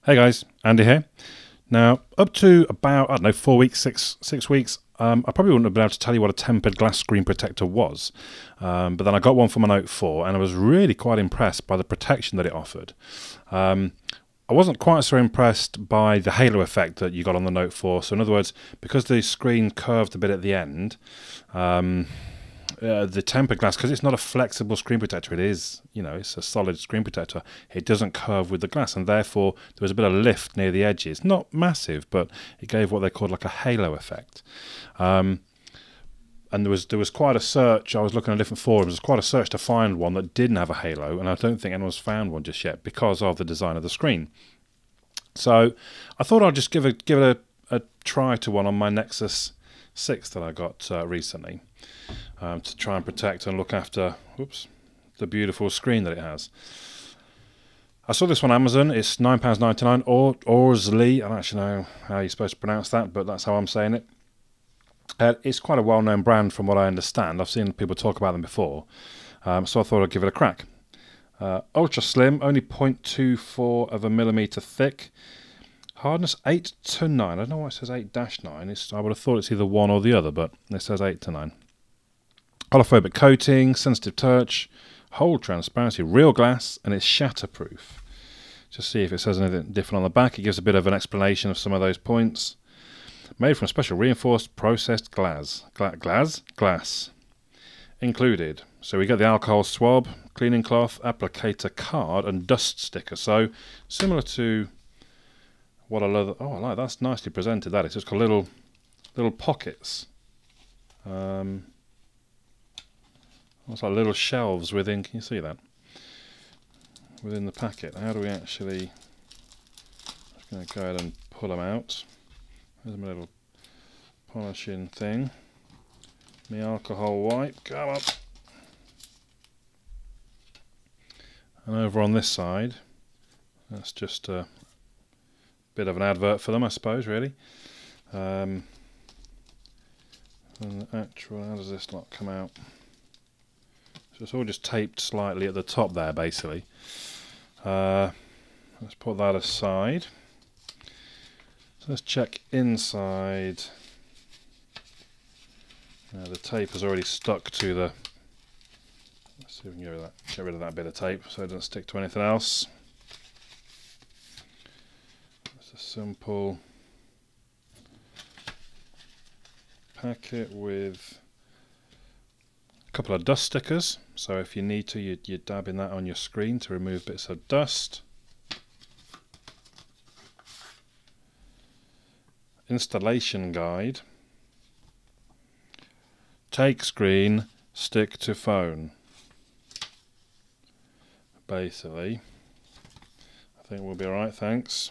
Hey guys, Andy here. Now, up to about, I don't know, 4 weeks, six weeks, I probably wouldn't have been able to tell you what a tempered glass screen protector was. But then I got one for my Note 4 and I was really quite impressed by the protection that it offered. I wasn't quite so impressed by the halo effect that you got on the Note 4. So in other words, because the screen curved a bit at the end, the tempered glass, because it's not a flexible screen protector, it is, it's a solid screen protector. It doesn't curve with the glass, and therefore there was a bit of lift near the edges. Not massive, but it gave what they called like a halo effect. And there was quite a search. I was looking at different forums. There's quite a search to find one that didn't have a halo, and I don't think anyone's found one just yet because of the design of the screen. So I thought I'd just give it a try to one on my Nexus 6 that I got recently, to try and protect and look after the beautiful screen that it has. I saw this on Amazon. It's £9.99 or Orzly. I don't actually know how you're supposed to pronounce that, but that's how I'm saying it. It's quite a well-known brand from what I understand. I've seen people talk about them before, so I thought I'd give it a crack. Ultra slim, only 0.24 of a millimetre thick. Hardness 8 to 9. I don't know why it says 8-9. I would have thought it's either one or the other, but it says 8 to 9. Holophobic coating, sensitive touch, hold transparency, real glass, and it's shatterproof. Just see if it says anything different on the back. It gives a bit of an explanation of some of those points. Made from special reinforced processed glass. Glass. Included. So we get the alcohol swab, cleaning cloth, applicator card, and dust sticker. So similar to what I love. Oh, I like that's nicely presented. That it's just got little pockets. It's like little shelves within. Can you see that? Within the packet. How do we actually? I'm just going to go ahead and pull them out. There's my little polishing thing. My alcohol wipe. Come up. And over on this side, that's just a bit of an advert for them, I suppose, really. And the actual, how does this lot come out? So it's all just taped slightly at the top there, basically. Let's put that aside. So let's check inside. The tape has already stuck to the. Let's see if we can get rid of that bit of tape so it doesn't stick to anything else. It's a simple packet with a couple of dust stickers. So if you need to, you dab in that on your screen to remove bits of dust. Installation guide. Take screen, stick to phone. Basically, I think we'll be alright, thanks.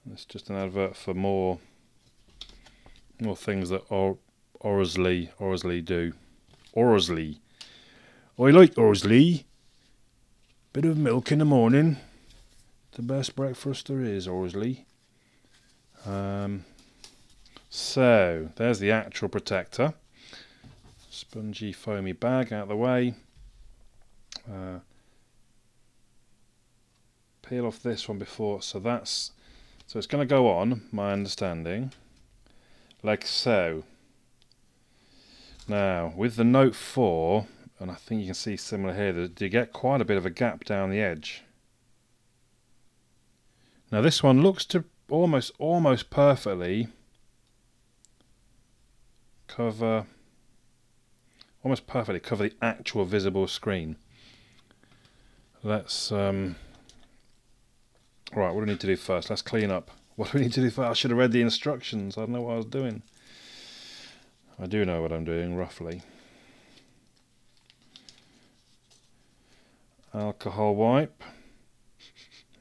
It's just an advert for more things that Orzly do. Orzly. I like Orzly. Bit of milk in the morning. The best breakfast there is, Orzly. So, there's the actual protector. Spongy, foamy bag out of the way. Peel off this one before, so it's going to go on, my understanding, like so. Now, with the Note 4, and I think you can see similar here, that you get quite a bit of a gap down the edge. Now this one looks to almost perfectly cover the actual visible screen. Let's right, what do we need to do first? Let's clean up. What do we need to do first? I should have read the instructions. I don't know what I was doing. I do know what I'm doing, roughly. Alcohol wipe.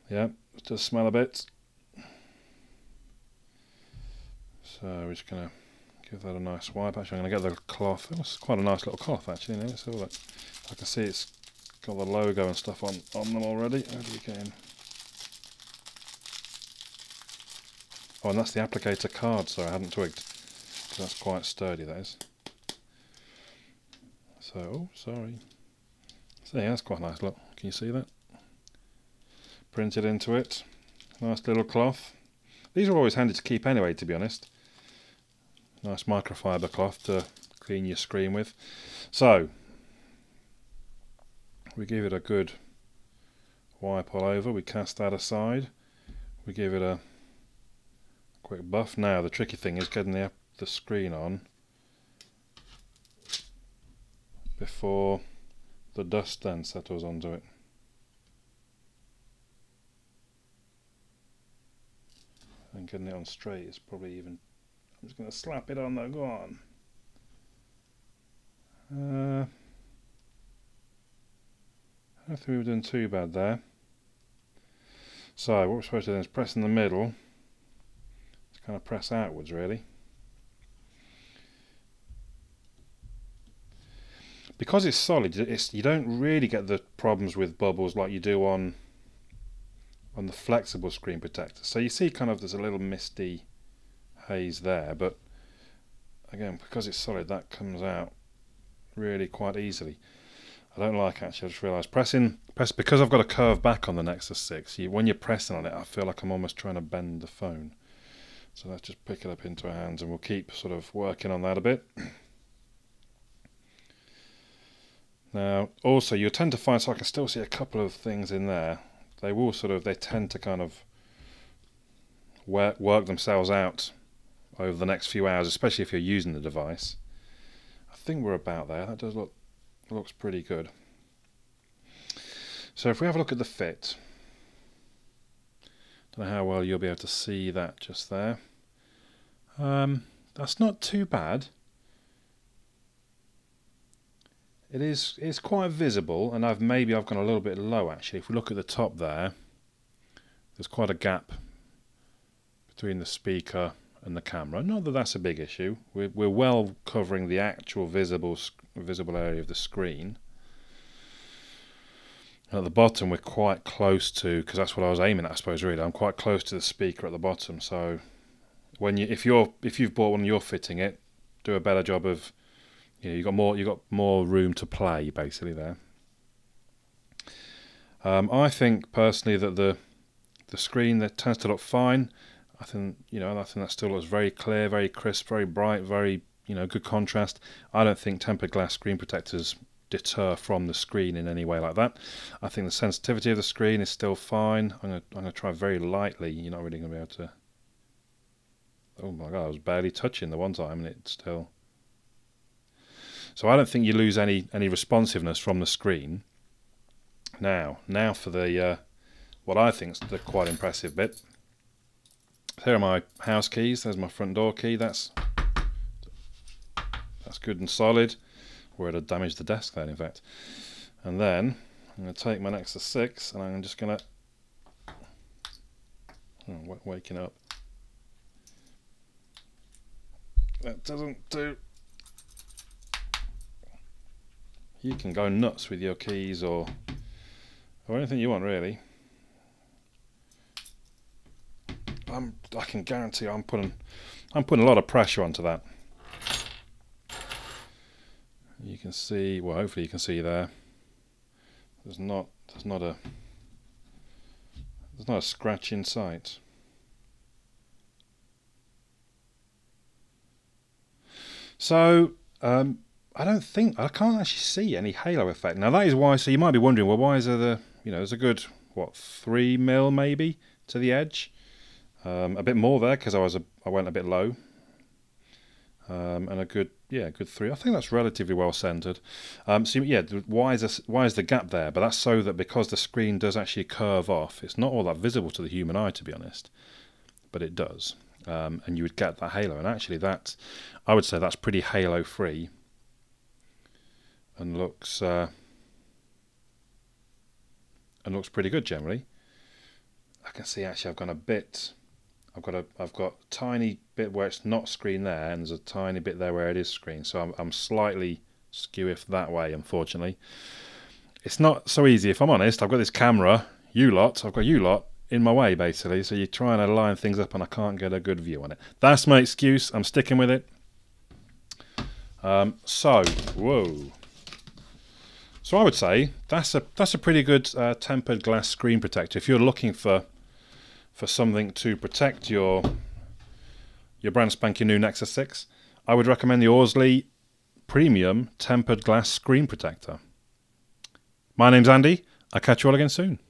Yep, it does smell a bit. So we're just going to give that a nice wipe. Actually, I'm going to get the cloth. It's quite a nice little cloth, actually. Let's have a look. I can see it's got the logo and stuff on them already. How do we get in? Oh, and that's the applicator card. Sorry, I hadn't twigged. That's quite sturdy, that is. So, oh, sorry. So yeah, that's quite a nice look. Can you see that? printed into it. Nice little cloth. These are always handy to keep anyway, to be honest. Nice microfiber cloth to clean your screen with. So we give it a good wipe all over, we cast that aside, we give it a quick buff. Now the tricky thing is getting the screen on before the dust then settles onto it. And getting it on straight is probably even... I'm just going to slap it on there, go on. I don't think we were doing too bad there. So what we're supposed to do is press in the middle. Just kind of press outwards really. Because it's solid, you don't really get the problems with bubbles like you do on the flexible screen protector. So you see kind of there's a little misty haze there, but again, because it's solid, that comes out really quite easily. I don't like, actually, I just realised because I've got a curved back on the Nexus 6, when you're pressing on it, I feel like I'm almost trying to bend the phone. So let's just pick it up into our hands and we'll keep sort of working on that a bit. Now, also, you'll tend to find, so I can still see a couple of things in there. They tend to kind of work themselves out over the next few hours, especially if you're using the device. I think we're about there. That looks pretty good. So if we have a look at the fit, don't know how well you'll be able to see that just there. That's not too bad. It's quite visible, and I've gone a little bit low actually. If we look at the top there, there's quite a gap between the speaker and the camera. Not that that's a big issue. We're well covering the actual visible area of the screen. And at the bottom we're quite close to, because that's what I was aiming at, I suppose, really. I'm quite close to the speaker at the bottom, so if you've bought one and you're fitting it, do a better job of, you got more room to play basically there. I think personally that the screen that tends to look fine. I think that still looks very clear, very crisp, very bright, very good contrast. I don't think tempered glass screen protectors deter from the screen in any way like that. I think the sensitivity of the screen is still fine. I'm gonna try very lightly. You're not really gonna be able to. Oh my god, I was barely touching the one time and it still. So I don't think you lose any responsiveness from the screen. Now for the what I think is the quite impressive bit. Here are my house keys. There's my front door key. That's good and solid. Where it'd damage the desk then, in fact. And then I'm going to take my Nexus 6 and I'm just going to... Oh, waking up. That doesn't do... You can go nuts with your keys or anything you want, really. I can guarantee I'm putting a lot of pressure onto that. You can see, well, hopefully you can see there. There's not a scratch in sight. So I can't actually see any halo effect. Now that is why. So you might be wondering, well, why is there there's a good 3 mil maybe to the edge. A bit more there because I went a bit low, and a good 3. I think that's relatively well centered. So yeah, why is the gap there? But that's so that because the screen does actually curve off, it's not all that visible to the human eye, to be honest, but it does, and you would get that halo. And actually, I would say that's pretty halo free, and looks pretty good generally. I can see actually I've gone a bit. I've got a tiny bit where it's not screen there, and there's a tiny bit there where it is screen. So I'm slightly skew-iffed that way, unfortunately. It's not so easy, if I'm honest. I've got this camera, I've got you lot in my way, basically. So you're trying to line things up, and I can't get a good view on it. That's my excuse. I'm sticking with it. So So I would say that's a pretty good tempered glass screen protector. If you're looking for something to protect your brand spanking new Nexus 6, I would recommend the Orzly Premium Tempered Glass Screen Protector. My name's Andy. I'll catch you all again soon.